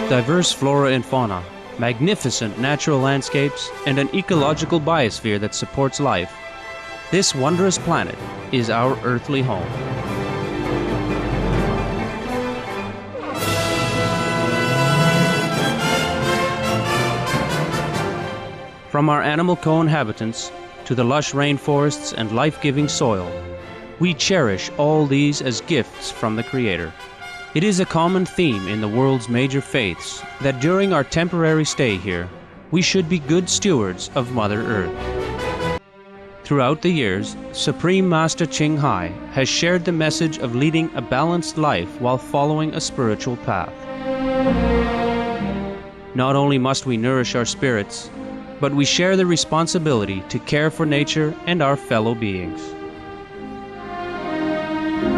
diverse flora and fauna, magnificent natural landscapes, and an ecological biosphere that supports life, this wondrous planet is our earthly home. From our animal co-inhabitants to the lush rainforests and life-giving soil, we cherish all these as gifts from the Creator. It is a common theme in the world's major faiths that during our temporary stay here, we should be good stewards of Mother Earth. Throughout the years, Supreme Master Ching Hai has shared the message of leading a balanced life while following a spiritual path. Not only must we nourish our spirits, but we share the responsibility to care for nature and our fellow beings.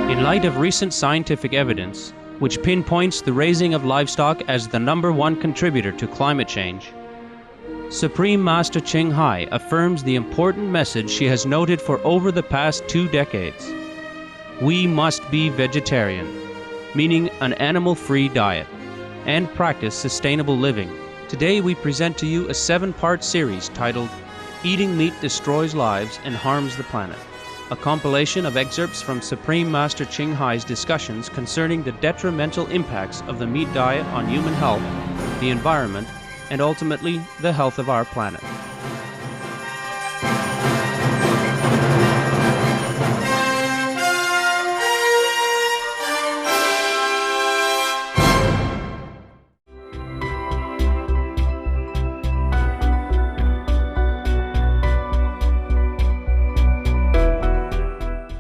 In light of recent scientific evidence, which pinpoints the raising of livestock as the #1 contributor to climate change, Supreme Master Ching Hai affirms the important message she has noted for over the past 2 decades. We must be vegetarian, meaning an animal-free diet, and practice sustainable living. Today we present to you a 7-part series titled Eating Meat Destroys Lives and Harms the Planet, a compilation of excerpts from Supreme Master Ching Hai's discussions concerning the detrimental impacts of the meat diet on human health, the environment, and ultimately the health of our planet.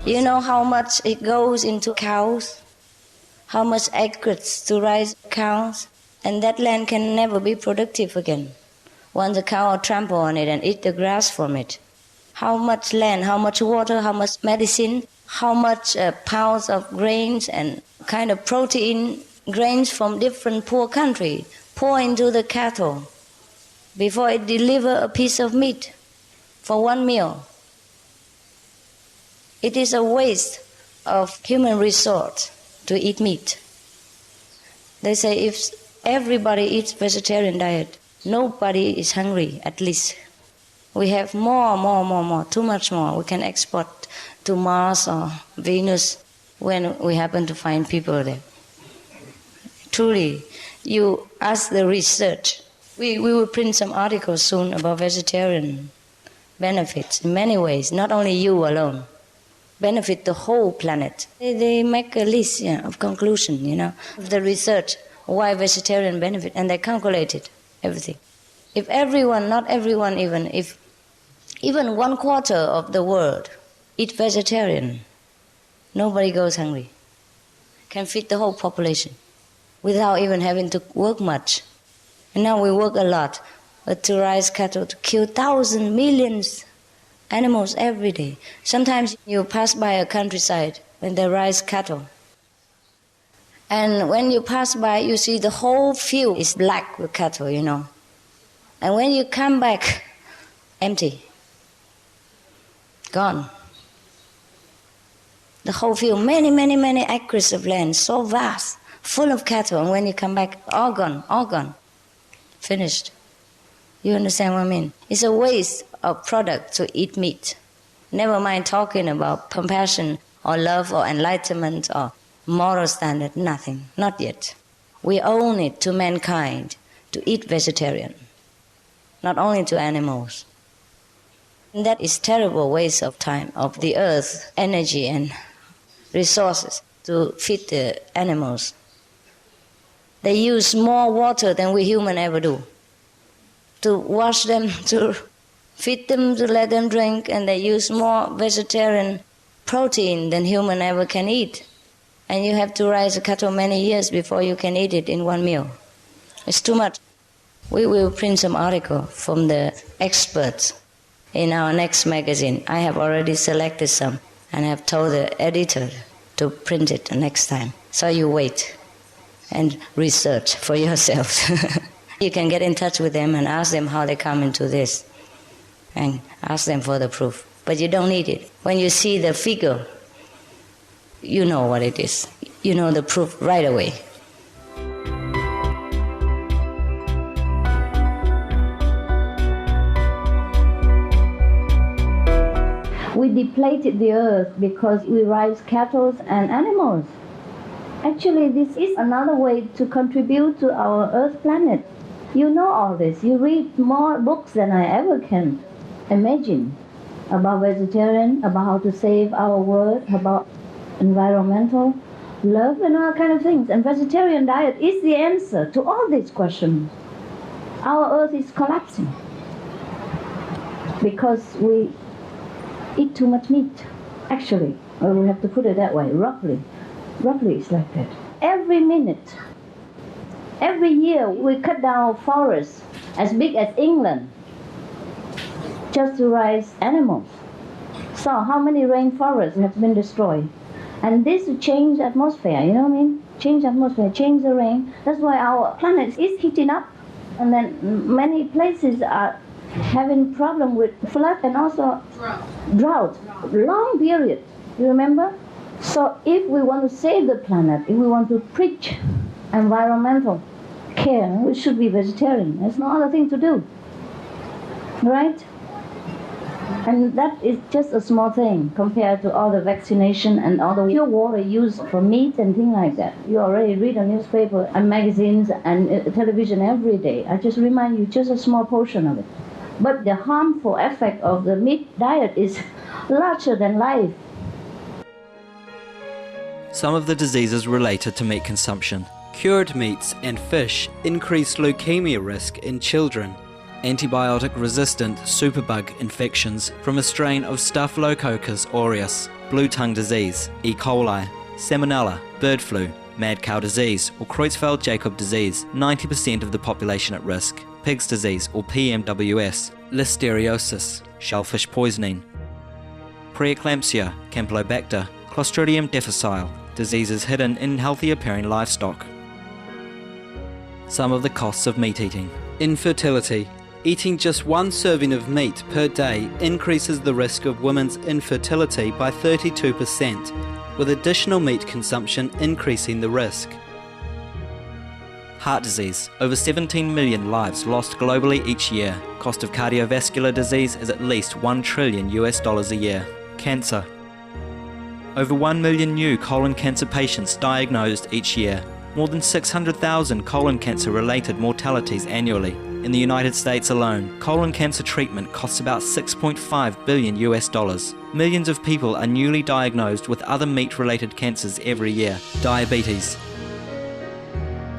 You know how much it goes into cows? How much acres to raise cows? And that land can never be productive again. Once the cow trample on it and eat the grass from it. How much land, how much water, how much medicine, how much pounds of grains and kind of protein grains from different poor country pour into the cattle before it deliver a piece of meat for one meal. It is a waste of human resource to eat meat. They say if everybody eats vegetarian diet, nobody is hungry, at least. We have more, too much more. We can export to Mars or Venus when we happen to find people there. Truly, you ask the research. We will print some articles soon about vegetarian benefits in many ways, not only you alone. Benefit the whole planet. They make a list of conclusion, of the research, why vegetarian benefit, and they calculated everything. If everyone, not everyone even, if even 1/4 of the world eat vegetarian, nobody goes hungry. Can feed the whole population without even having to work much. And now we work a lot to raise cattle, to kill thousands, millions animals every day. Sometimes you pass by a countryside when they raise cattle. And when you pass by, you see the whole field is black with cattle, And when you come back, empty. Gone. The whole field, many acres of land, so vast, full of cattle. And when you come back, all gone. Finished. You understand what I mean? It's a waste of product to eat meat. Never mind talking about compassion or love or enlightenment or moral standard, nothing, not yet. We owe it to mankind to eat vegetarian, not only to animals. And that is terrible waste of time, of the earth, energy and resources to feed the animals. They use more water than we humans ever do. To wash them, to feed them, to let them drink, and they use more vegetarian protein than human ever can eat. And you have to raise a cattle many years before you can eat it in one meal. It's too much. We will print some article from the experts in our next magazine. I have already selected some and have told the editor to print it next time. So you wait and research for yourselves. You can get in touch with them and ask them how they come into this and ask them for the proof. But you don't need it. When you see the figure, you know what it is. You know the proof right away. We depleted the earth because we raise cattle and animals. Actually, this is another way to contribute to our earth planet. You know all this. You read more books than I ever can imagine about vegetarian, about how to save our world, about environmental love and all kind of things. And vegetarian diet is the answer to all these questions. Our earth is collapsing because we eat too much meat, actually. Or we have to put it that way, roughly. Roughly it's like that. Every minute, every year we cut down forests as big as England just to raise animals. So how many rainforests have been destroyed? And this will change the atmosphere, you know what I mean? Change the atmosphere, change the rain. That's why our planet is heating up. And then many places are having problem with flood and also drought. Long period, you remember? So if we want to save the planet, if we want to preach environmental care, we should be vegetarian. There's no other thing to do, right? And that is just a small thing compared to all the vaccination and all the pure water used for meat and things like that. You already read the newspaper and magazines and television every day. I just remind you just a small portion of it. But the harmful effect of the meat diet is larger than life. Some of the diseases related to meat consumption. Cured meats and fish increase leukemia risk in children. Antibiotic-resistant superbug infections from a strain of Staphylococcus aureus, blue tongue disease, E. coli, salmonella, bird flu, mad cow disease or Creutzfeldt-Jakob disease, 90% of the population at risk, pig's disease or PMWS, listeriosis, shellfish poisoning, preeclampsia, Campylobacter, Clostridium difficile, diseases hidden in healthy appearing livestock. Some of the costs of meat eating. Infertility. Eating just one serving of meat per day increases the risk of women's infertility by 32%, with additional meat consumption increasing the risk. Heart disease. Over 17 million lives lost globally each year. Cost of cardiovascular disease is at least $1 trillion a year. Cancer. Over 1 million new colon cancer patients diagnosed each year. More than 600,000 colon cancer-related mortalities annually. In the United States alone, colon cancer treatment costs about $6.5 billion. Millions of people are newly diagnosed with other meat-related cancers every year. Diabetes.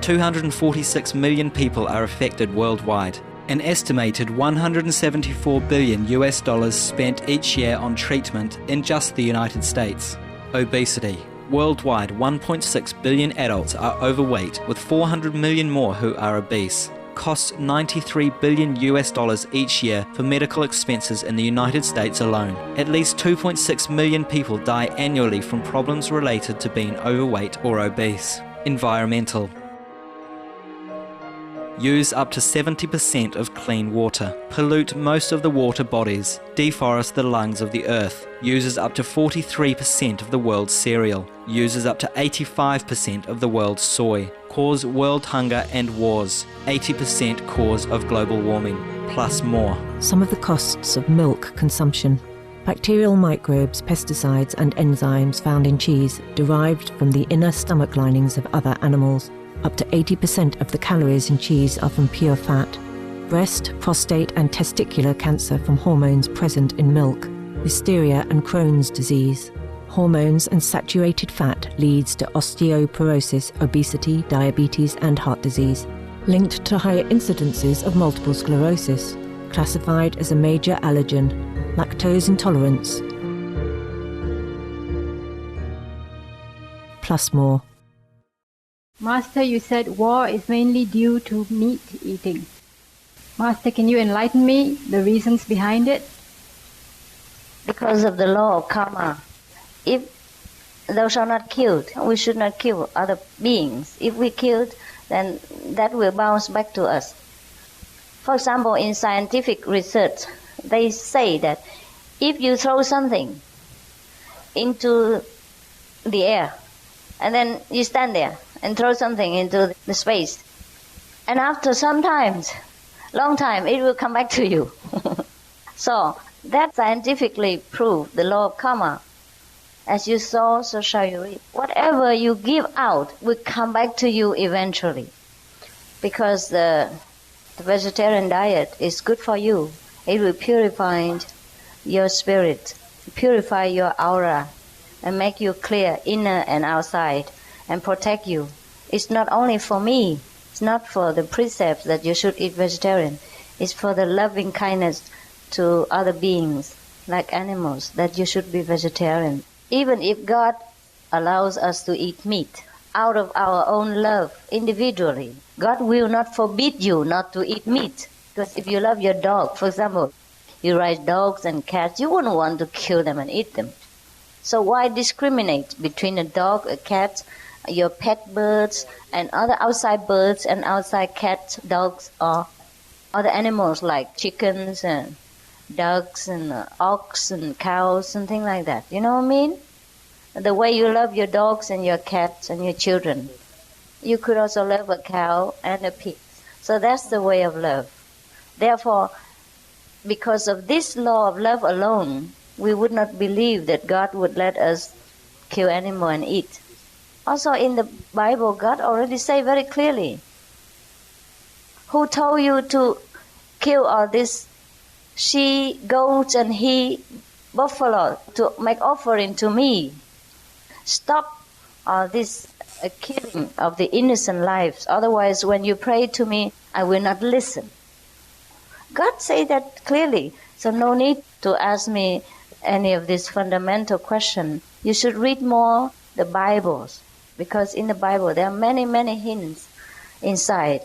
246 million people are affected worldwide. An estimated $174 billion spent each year on treatment in just the United States. Obesity. Worldwide, 1.6 billion adults are overweight, with 400 million more who are obese. Costs $93 billion each year for medical expenses in the United States alone. At least 2.6 million people die annually from problems related to being overweight or obese. Environmental. Use up to 70% of clean water. Pollute most of the water bodies. Deforest the lungs of the earth. Uses up to 43% of the world's cereal. Uses up to 85% of the world's soy. Cause world hunger and wars. 80% cause of global warming, plus more. Some of the costs of milk consumption. Bacterial microbes, pesticides and enzymes found in cheese derived from the inner stomach linings of other animals. Up to 80% of the calories in cheese are from pure fat. Breast, prostate and testicular cancer from hormones present in milk. Listeria and Crohn's disease. Hormones and saturated fat leads to osteoporosis, obesity, diabetes and heart disease. Linked to higher incidences of multiple sclerosis. Classified as a major allergen. Lactose intolerance. Plus more. Master, you said war is mainly due to meat eating. Master, can you enlighten me the reasons behind it? Because of the law of karma. If thou shalt not kill, we should not kill other beings. If we killed, then that will bounce back to us. For example, in scientific research, they say that if you throw something into the air, and then you stand there and throw something into the space, and after some time, long time, it will come back to you. So That scientifically proved the law of karma. As you sow, so shall you reap. Whatever you give out will come back to you eventually. Because the vegetarian diet is good for you. It will purify your spirit, purify your aura, and make you clear inner and outside, and protect you. It's not only for me. It's not for the precepts that you should eat vegetarian. It's for the loving kindness to other beings, like animals, that you should be vegetarian. Even if God allows us to eat meat out of our own love individually, God will not forbid you not to eat meat. Because if you love your dog, for example, you raise dogs and cats, you wouldn't want to kill them and eat them. So why discriminate between a dog, a cat, your pet birds, and other outside birds and outside cats, dogs, or other animals like chickens and ducks and ox and cows and things like that? You know what I mean? The way you love your dogs and your cats and your children, you could also love a cow and a pig. So that's the way of love. Therefore, because of this law of love alone, we would not believe that God would let us kill animal and eat. Also in the Bible, God already say very clearly, who told you to kill all this she, goats, and he, buffalo, to make offering to me? Stop all this killing of the innocent lives. Otherwise, when you pray to me, I will not listen. God say that clearly. So no need to ask me any of this fundamental question. You should read more the Bibles, because in the Bible there are many, many hints inside.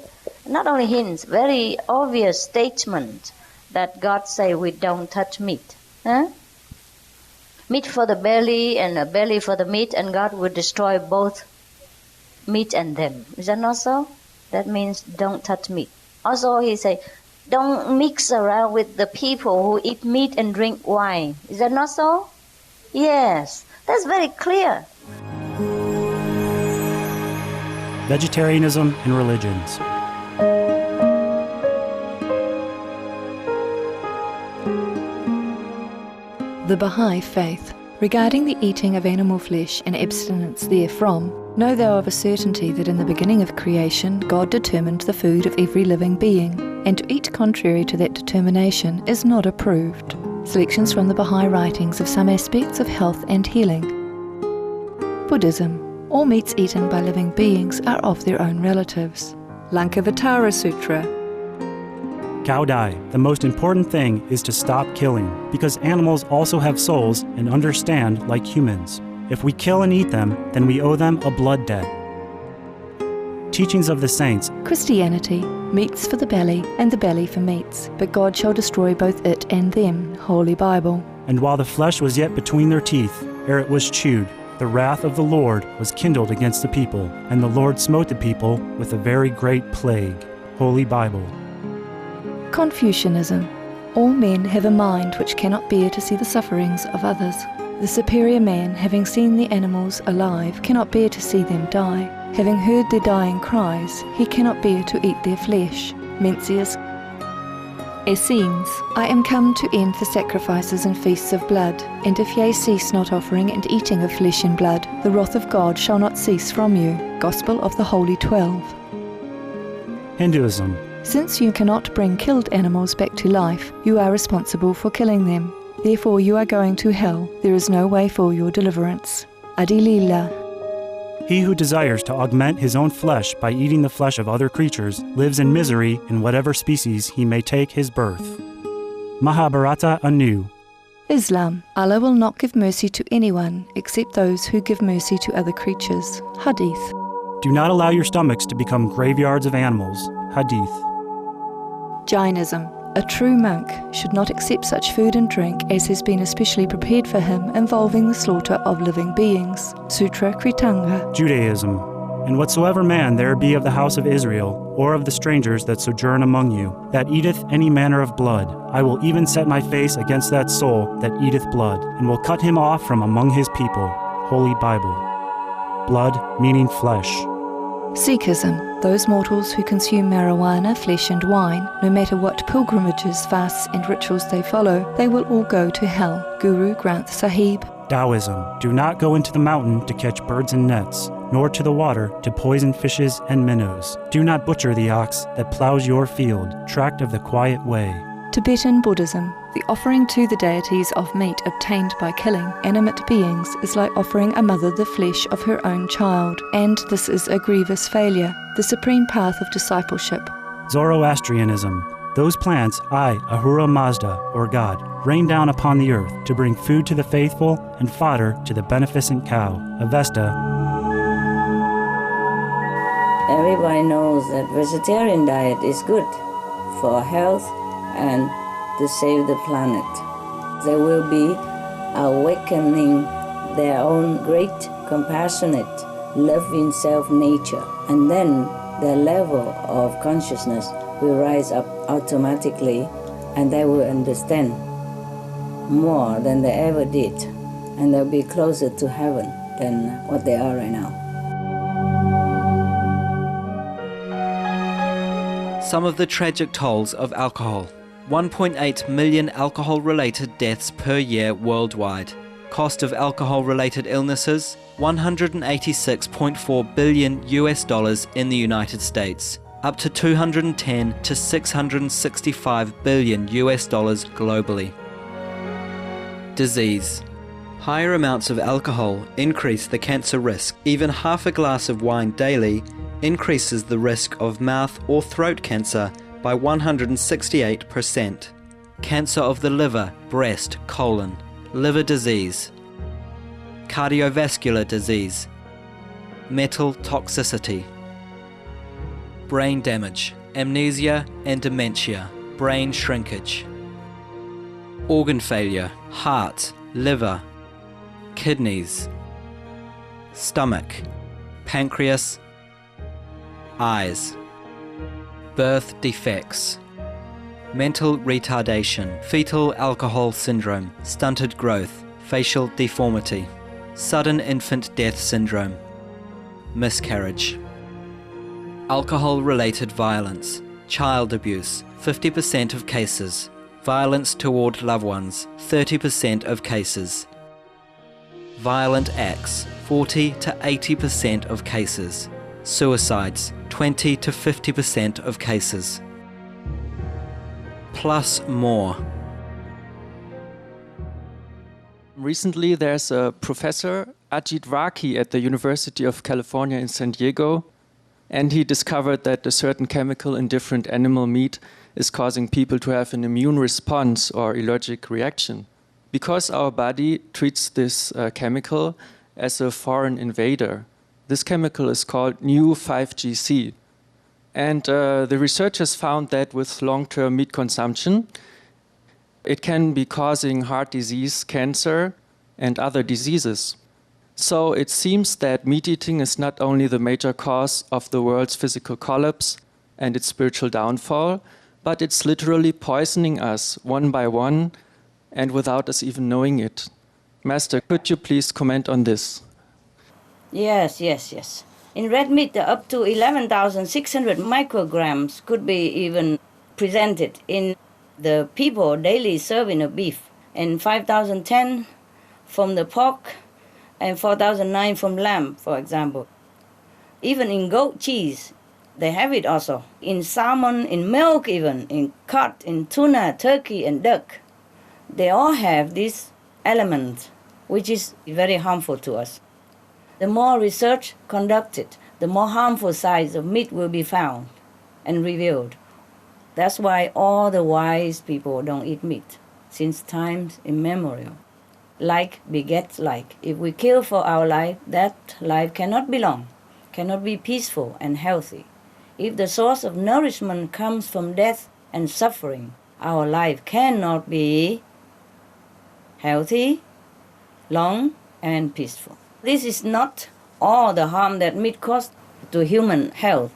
Not only hints, very obvious statements that God say we don't touch meat. Meat for the belly and a belly for the meat, and God will destroy both meat and them. Is that not so? That means don't touch meat. Also he say, don't mix around with the people who eat meat and drink wine. Is that not so? Yes, that's very clear. Vegetarianism and religions. The Baha'i Faith. Regarding the eating of animal flesh and abstinence therefrom, know thou of a certainty that in the beginning of creation God determined the food of every living being, and to eat contrary to that determination is not approved. Selections from the Baha'i writings of some aspects of health and healing. Buddhism. All meats eaten by living beings are of their own relatives. Lankavatara Sutra. Cao Dai, the most important thing is to stop killing, because animals also have souls and understand like humans. If we kill and eat them, then we owe them a blood debt. Teachings of the Saints. Christianity. Meats for the belly, and the belly for meats, but God shall destroy both it and them. Holy Bible. And while the flesh was yet between their teeth, ere it was chewed, the wrath of the Lord was kindled against the people, and the Lord smote the people with a very great plague. Holy Bible. Confucianism. All men have a mind which cannot bear to see the sufferings of others. The superior man, having seen the animals alive, cannot bear to see them die. Having heard their dying cries, he cannot bear to eat their flesh. Mencius. Essenes. I am come to end the sacrifices and feasts of blood, and if ye cease not offering and eating of flesh and blood, the wrath of God shall not cease from you. Gospel of the Holy 12. Hinduism. Since you cannot bring killed animals back to life, you are responsible for killing them. Therefore you are going to hell. There is no way for your deliverance. Adilila. He who desires to augment his own flesh by eating the flesh of other creatures lives in misery in whatever species he may take his birth. Mahabharata anew. Islam. Allah will not give mercy to anyone except those who give mercy to other creatures. Hadith. Do not allow your stomachs to become graveyards of animals. Hadith. Jainism. A true monk should not accept such food and drink as has been especially prepared for him involving the slaughter of living beings. Sutra Kritanga. Judaism. And whatsoever man there be of the house of Israel, or of the strangers that sojourn among you, that eateth any manner of blood, I will even set my face against that soul that eateth blood, and will cut him off from among his people. Holy Bible. Blood meaning flesh. Sikhism, those mortals who consume marijuana, flesh and wine, no matter what pilgrimages, fasts and rituals they follow, they will all go to hell. Guru Granth Sahib. Taoism, do not go into the mountain to catch birds and nets, nor to the water to poison fishes and minnows. Do not butcher the ox that plows your field, tract of the quiet way. Tibetan Buddhism, the offering to the deities of meat obtained by killing animate beings is like offering a mother the flesh of her own child, and this is a grievous failure, the supreme path of discipleship. Zoroastrianism, those plants I, Ahura Mazda, or God, rain down upon the earth to bring food to the faithful and fodder to the beneficent cow. Avesta. Everybody knows that vegetarian diet is good for health and to save the planet. They will be awakening their own great, compassionate, loving self-nature, and then their level of consciousness will rise up automatically, and they will understand more than they ever did, and they'll be closer to heaven than what they are right now. Some of the tragic tolls of alcohol. 1.8 million alcohol-related deaths per year worldwide. Cost of alcohol-related illnesses, $186.4 billion in the United States, up to $210 to $665 billion globally. Disease. Higher amounts of alcohol increase the cancer risk. Even half a glass of wine daily increases the risk of mouth or throat cancer by 168%. Cancer of the liver, breast, colon, liver disease, cardiovascular disease, metal toxicity, brain damage, amnesia and dementia, brain shrinkage, organ failure, heart, liver, kidneys, stomach, pancreas, eyes, birth defects, mental retardation, fetal alcohol syndrome, stunted growth, facial deformity, sudden infant death syndrome, miscarriage. Alcohol-related violence, child abuse, 50% of cases, violence toward loved ones, 30% of cases, violent acts, 40 to 80% of cases, suicides, 20 to 50% of cases, plus more. Recently, there's a professor, Ajit Varki, at the University of California in San Diego, and he discovered that a certain chemical in different animal meat is causing people to have an immune response or allergic reaction. Because our body treats this chemical as a foreign invader. This chemical is called new 5GC. And the researchers found that with long-term meat consumption, it can be causing heart disease, cancer, and other diseases. So it seems that meat eating is not only the major cause of the world's physical collapse and its spiritual downfall, but it's literally poisoning us one by one and without us even knowing it. Master, could you please comment on this? Yes. In red meat, up to 11,600 micrograms could be even presented in the people daily serving of beef, and 5,010 from the pork, and 4,009 from lamb, for example. Even in goat cheese, they have it also. In salmon, in milk even, in cod, in tuna, turkey, and duck. They all have this element, which is very harmful to us. The more research conducted, the more harmful sides of meat will be found and revealed. That's why all the wise people don't eat meat, since times immemorial. Like begets like. If we kill for our life, that life cannot be long, cannot be peaceful and healthy. If the source of nourishment comes from death and suffering, our life cannot be healthy, long, and peaceful. This is not all the harm that meat causes to human health.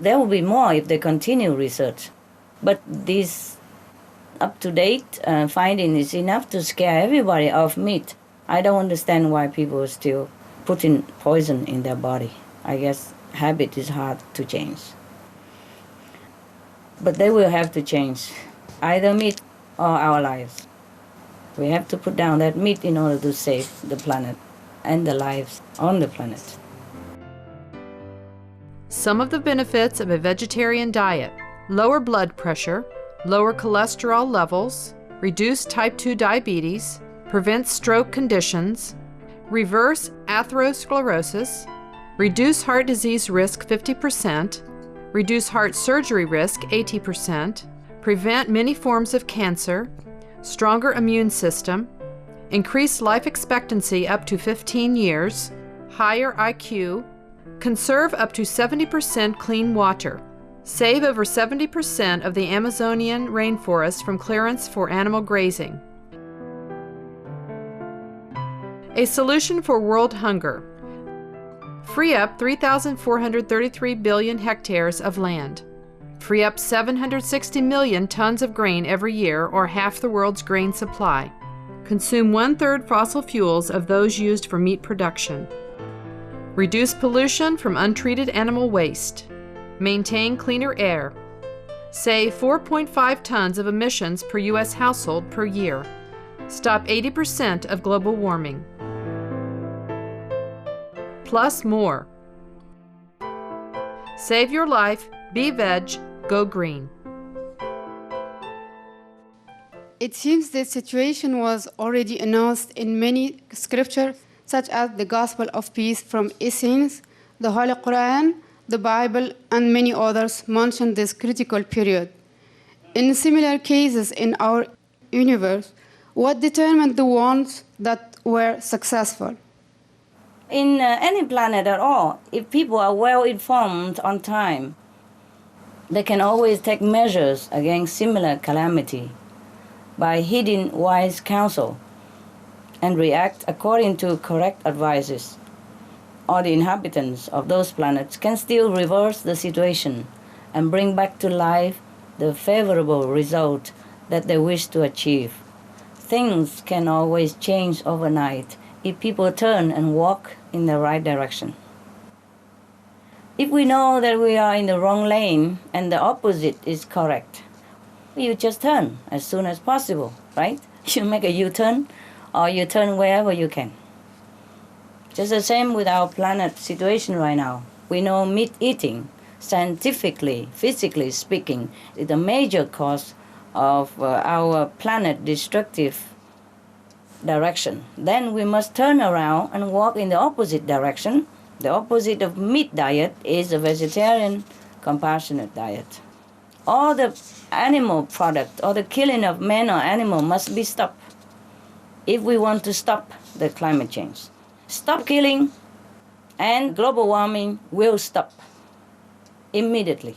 There will be more if they continue research. But this up-to-date finding is enough to scare everybody off meat. I don't understand why people are still putting poison in their body. I guess habit is hard to change. But they will have to change, either meat or our lives. We have to put down that meat in order to save the planet and the lives on the planet. Some of the benefits of a vegetarian diet: lower blood pressure, lower cholesterol levels, reduce type 2 diabetes, prevent stroke conditions, reverse atherosclerosis, reduce heart disease risk 50%, reduce heart surgery risk 80%, prevent many forms of cancer, stronger immune system, increase life expectancy up to 15 years, higher IQ, conserve up to 70% clean water, save over 70% of the Amazonian rainforest from clearance for animal grazing. A solution for world hunger: free up 3,433 billion hectares of land. Free up 760 million tons of grain every year, or half the world's grain supply. Consume 1/3 fossil fuels of those used for meat production. Reduce pollution from untreated animal waste. Maintain cleaner air. Save 4.5 tons of emissions per U.S. household per year. Stop 80% of global warming. Plus more. Save your life, be veg, go green. It seems this situation was already announced in many scriptures, such as the Gospel of Peace from Essenes, the Holy Quran, the Bible, and many others mention this critical period. In similar cases in our universe, what determined the ones that were successful? In any planet at all, if people are well informed on time, they can always take measures against similar calamity by heeding wise counsel and react according to correct advices. Or the inhabitants of those planets can still reverse the situation and bring back to life the favorable result that they wish to achieve. Things can always change overnight if people turn and walk in the right direction. If we know that we are in the wrong lane and the opposite is correct, you just turn as soon as possible, right? You make a U-turn, or you turn wherever you can. Just the same with our planet situation right now. We know meat eating, scientifically, physically speaking, is a major cause of our planet destructive direction. Then we must turn around and walk in the opposite direction. The opposite of meat diet is a vegetarian, compassionate diet. All the animal product or the killing of man or animal must be stopped if we want to stop the climate change. Stop killing and global warming will stop immediately.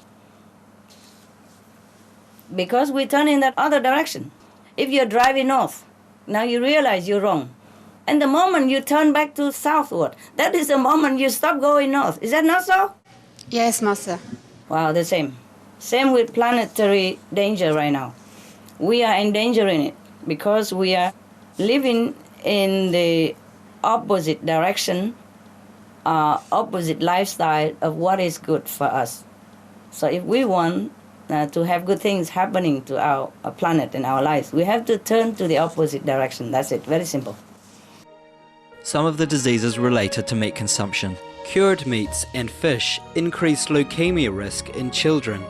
Because we turn in that other direction. If you're driving north, now you realize you're wrong. And the moment you turn back to southward, that is the moment you stop going north. Is that not so? Yes, Master. Wow, the same. Same with planetary danger right now. We are endangering it because we are living in the opposite direction, opposite lifestyle of what is good for us. So if we want to have good things happening to our planet and our lives, we have to turn to the opposite direction. That's it, very simple. Some of the diseases related to meat consumption. Cured meats and fish increase leukemia risk in children.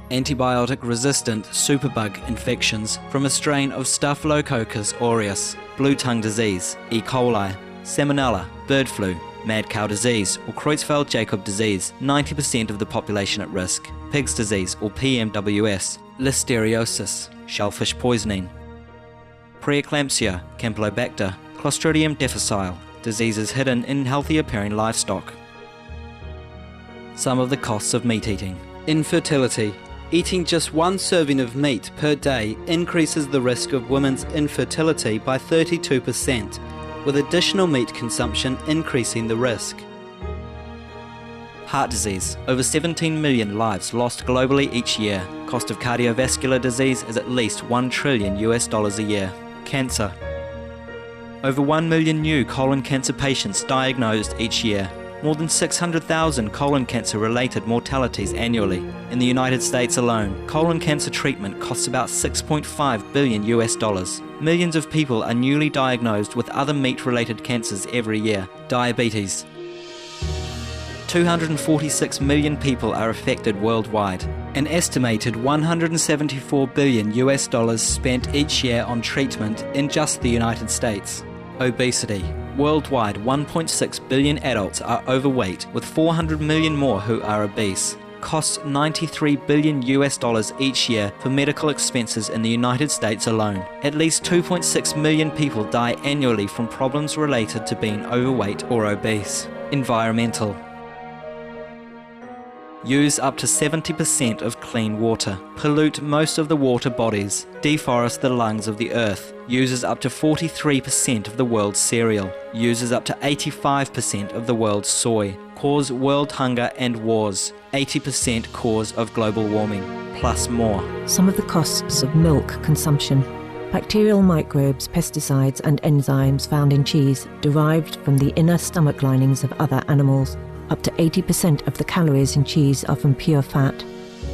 Antibiotic-resistant superbug infections from a strain of Staphylococcus aureus, blue tongue disease, E. coli, salmonella, bird flu, mad cow disease or Creutzfeldt-Jakob disease, 90% of the population at risk, pig's disease or PMWS, listeriosis, shellfish poisoning, preeclampsia, Campylobacter, Clostridium difficile, diseases hidden in healthy appearing livestock. Some of the costs of meat eating. Infertility. Eating just one serving of meat per day increases the risk of women's infertility by 32%, with additional meat consumption increasing the risk. Heart disease. Over 17 million lives lost globally each year. Cost of cardiovascular disease is at least $1 trillion a year. Cancer. Over 1 million new colon cancer patients diagnosed each year. more than 600,000 colon cancer-related mortalities annually. In the United States alone, colon cancer treatment costs about $6.5 billion US. Millions of people are newly diagnosed with other meat-related cancers every year. Diabetes. 246 million people are affected worldwide. An estimated $174 billion US spent each year on treatment in just the United States. Obesity. Worldwide, 1.6 billion adults are overweight, with 400 million more who are obese. Costs $93 billion US each year for medical expenses in the United States alone. At least 2.6 million people die annually from problems related to being overweight or obese. Environmental. Use up to 70% of clean water, pollute most of the water bodies, deforest the lungs of the earth, uses up to 43% of the world's cereal, uses up to 85% of the world's soy, cause world hunger and wars, 80% cause of global warming, plus more. Some of the costs of milk consumption. Bacterial microbes, pesticides and enzymes found in cheese derived from the inner stomach linings of other animals. Up to 80% of the calories in cheese are from pure fat.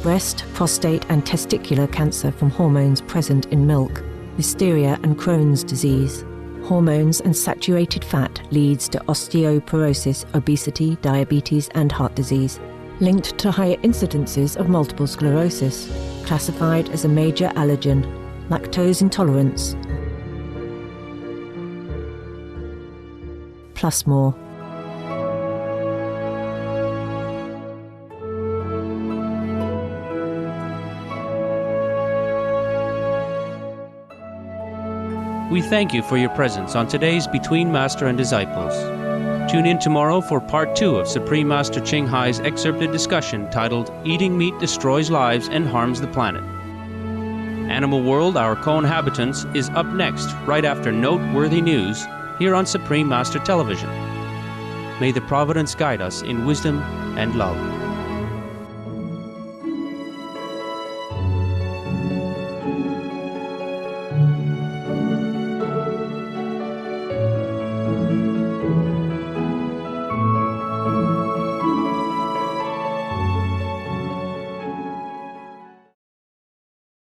Breast, prostate and testicular cancer from hormones present in milk. Listeria and Crohn's disease. Hormones and saturated fat leads to osteoporosis, obesity, diabetes and heart disease. Linked to higher incidences of multiple sclerosis. Classified as a major allergen. Lactose intolerance. Plus more. We thank you for your presence on today's Between Master and Disciples. Tune in tomorrow for Part 2 of Supreme Master Ching Hai's excerpted discussion titled Eating Meat Destroys Lives and Harms the Planet. Animal World, Our Co-Inhabitants is up next, right after noteworthy news, here on Supreme Master Television. May the Providence guide us in wisdom and love.